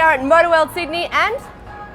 are at Motor World Sydney, and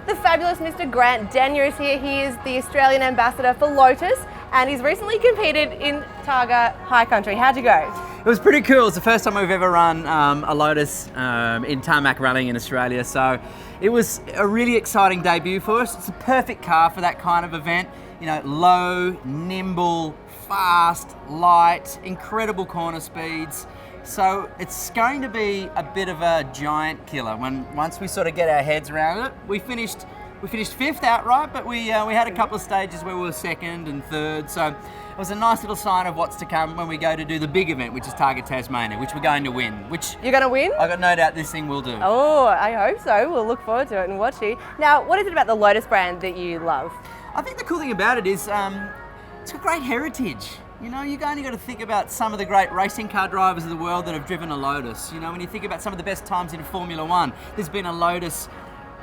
the fabulous Mr. Grant Denyer is here. He is the Australian ambassador for Lotus, and he's recently competed in Targa High Country. How'd you go? It was pretty cool. It's the first time we've ever run a Lotus in tarmac rallying in Australia, so it was a really exciting debut for us. It's a perfect car for that kind of event. You know, low, nimble, fast, light, incredible corner speeds. So it's going to be a bit of a giant killer once we sort of get our heads around it. We finished fifth outright, but we had a couple of stages where we were second and third. So it was a nice little sign of what's to come when we go to do the big event, which is Targa Tasmania, which we're going to win. Which you're going to win? I got no doubt this thing will do. Oh, I hope so. We'll look forward to it and watch you. Now, what is it about the Lotus brand that you love? I think the cool thing about it is it's got great heritage. You know, you've only got to think about some of the great racing car drivers of the world that have driven a Lotus. You know, when you think about some of the best times in Formula One, there's been a Lotus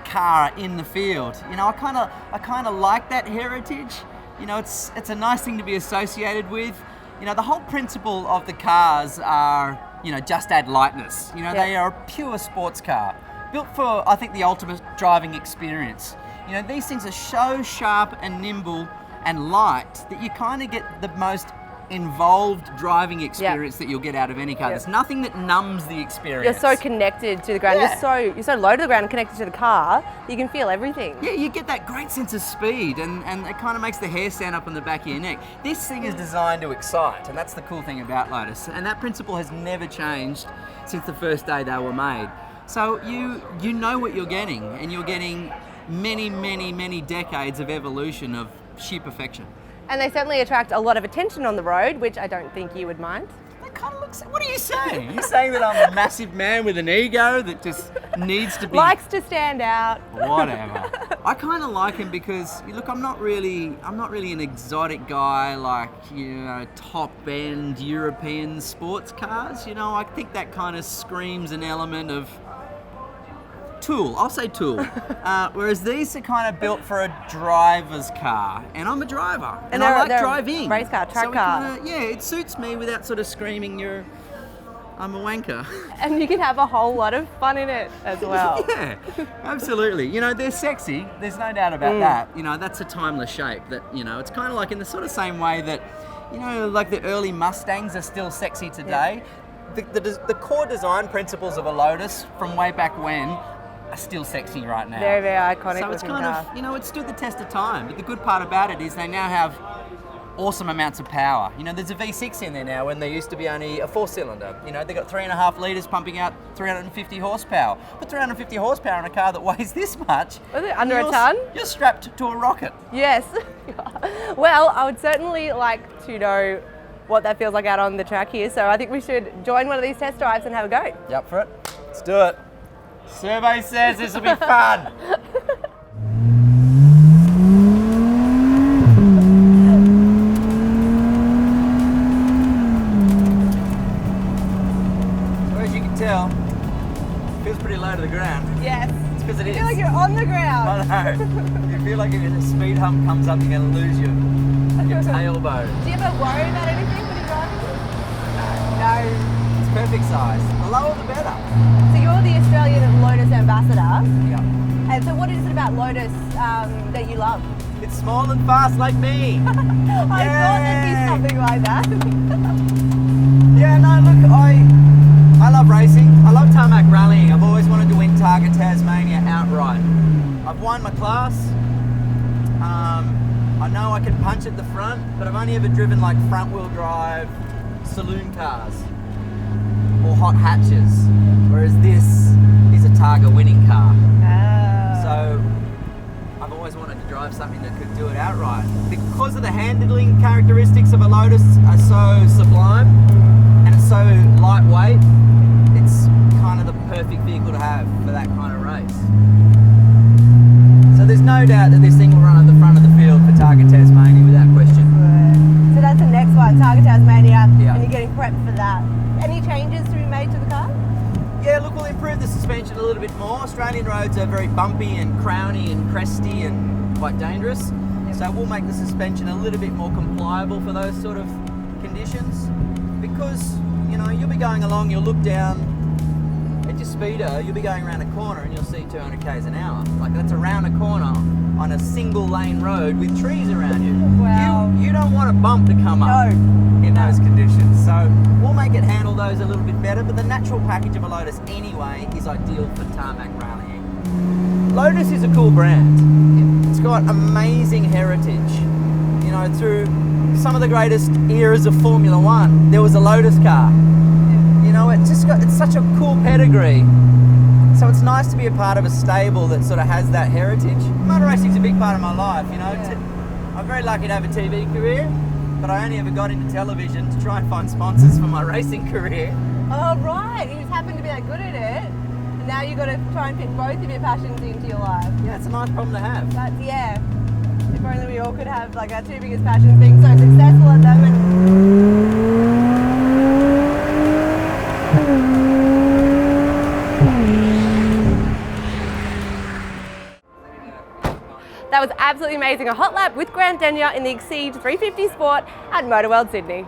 car in the field. You know, I kind of like that heritage. You know, it's a nice thing to be associated with. You know, the whole principle of the cars are, you know, just add lightness. You know, They are a pure sports car, built for, I think, the ultimate driving experience. You know, these things are so sharp and nimble and light that you kind of get the most involved driving experience that you'll get out of any car. There's nothing that numbs the experience. You're so connected to the ground. You're so low to the ground and connected to the car, you can feel everything. Yeah, you get that great sense of speed, and it kind of makes the hair stand up on the back of your neck. This thing is designed to excite, and that's the cool thing about Lotus. And that principle has never changed since the first day they were made. So you know what you're getting, and you're getting many, many, many decades of evolution of sheer perfection. And they certainly attract a lot of attention on the road, which I don't think you would mind. That kind of looks... What are you saying? You're saying that I'm a massive man with an ego that just needs to be... Likes to stand out. Whatever. I kind of like him because, look, I'm not really an exotic guy like, you know, top-end European sports cars. You know, I think that kind of screams an element of tool. I'll say tool. Whereas these are kind of built for a driver's car, and I'm a driver, and I like driving. Race car, track car. It suits me without sort of screaming I'm a wanker. And you can have a whole lot of fun in it as well. Yeah, absolutely. You know, they're sexy. There's no doubt about that. You know, that's a timeless shape. That, you know, it's kind of like in the sort of same way that, you know, like the early Mustangs are still sexy today. The core design principles of a Lotus from way back when are still sexy right now. Very, very iconic. So it's kind of, you know, it stood the test of time. But the good part about it is they now have awesome amounts of power. You know, there's a V6 in there now when there used to be only a 4-cylinder. You know, they got 3.5 litres pumping out 350 horsepower. Put 350 horsepower in a car that weighs this much. Was it under a ton? You're strapped to a rocket. Yes. Well, I would certainly like to know what that feels like out on the track here. So I think we should join one of these test drives and have a go. You up for it? Let's do it. Survey says this will be fun. So as you can tell, it feels pretty low to the ground. Yes. It's because it is. You feel like you're on the ground. I know. You feel like if a speed hump comes up, you're going to lose your tailbone. Do you ever worry about anything when you're driving? No. It's perfect size. The lower the better. So you're the Australian Lotus ambassador. Yeah. And so what is it about Lotus that you love? It's small and fast like me. I thought there'd be something like that. Yeah, no, look, I love racing. I love tarmac rallying. I've always wanted to win Targa Tasmania outright. I've won my class. I know I can punch at the front, but I've only ever driven like front-wheel drive saloon cars or hot hatches, whereas this is a Targa winning car. So I've always wanted to drive something that could do it outright. Because of the handling characteristics of a Lotus are so sublime and it's so lightweight, it's kind of the perfect vehicle to have for that kind of race. So there's no doubt that this thing will run at the front of the field for Targa Tasmania without question. So that's the next one, Targa Tasmania, and you're getting prepped for that. Any changes to be made to the car? Yeah, look, we'll improve the suspension a little bit more. Australian roads are very bumpy and crowny and cresty and quite dangerous. So we'll make the suspension a little bit more compliable for those sort of conditions. Because, you know, you'll be going along, you'll look down, it your speedo, you'll be going around a corner and you'll see 200 k's an hour. Like that's around a corner on a single lane road with trees around you. Wow. You don't want a bump to come up in those conditions. So we'll make it handle those a little bit better, but the natural package of a Lotus anyway is ideal for tarmac rallying. Lotus is a cool brand. It's got amazing heritage. You know, through some of the greatest eras of Formula One, there was a Lotus car. You know, it's such a cool pedigree. So it's nice to be a part of a stable that sort of has that heritage. Motor racing's a big part of my life, you know. I'm very lucky to have a TV career, but I only ever got into television to try and find sponsors for my racing career. Oh, right. You just happen to be that good at it. And now you've got to try and fit both of your passions into your life. Yeah, it's a nice problem to have. That's, yeah. If only we all could have like our two biggest passions being so successful at them. That was absolutely amazing. A hot lap with Grant Denyer in the Exceed 350 Sport at Motor World Sydney.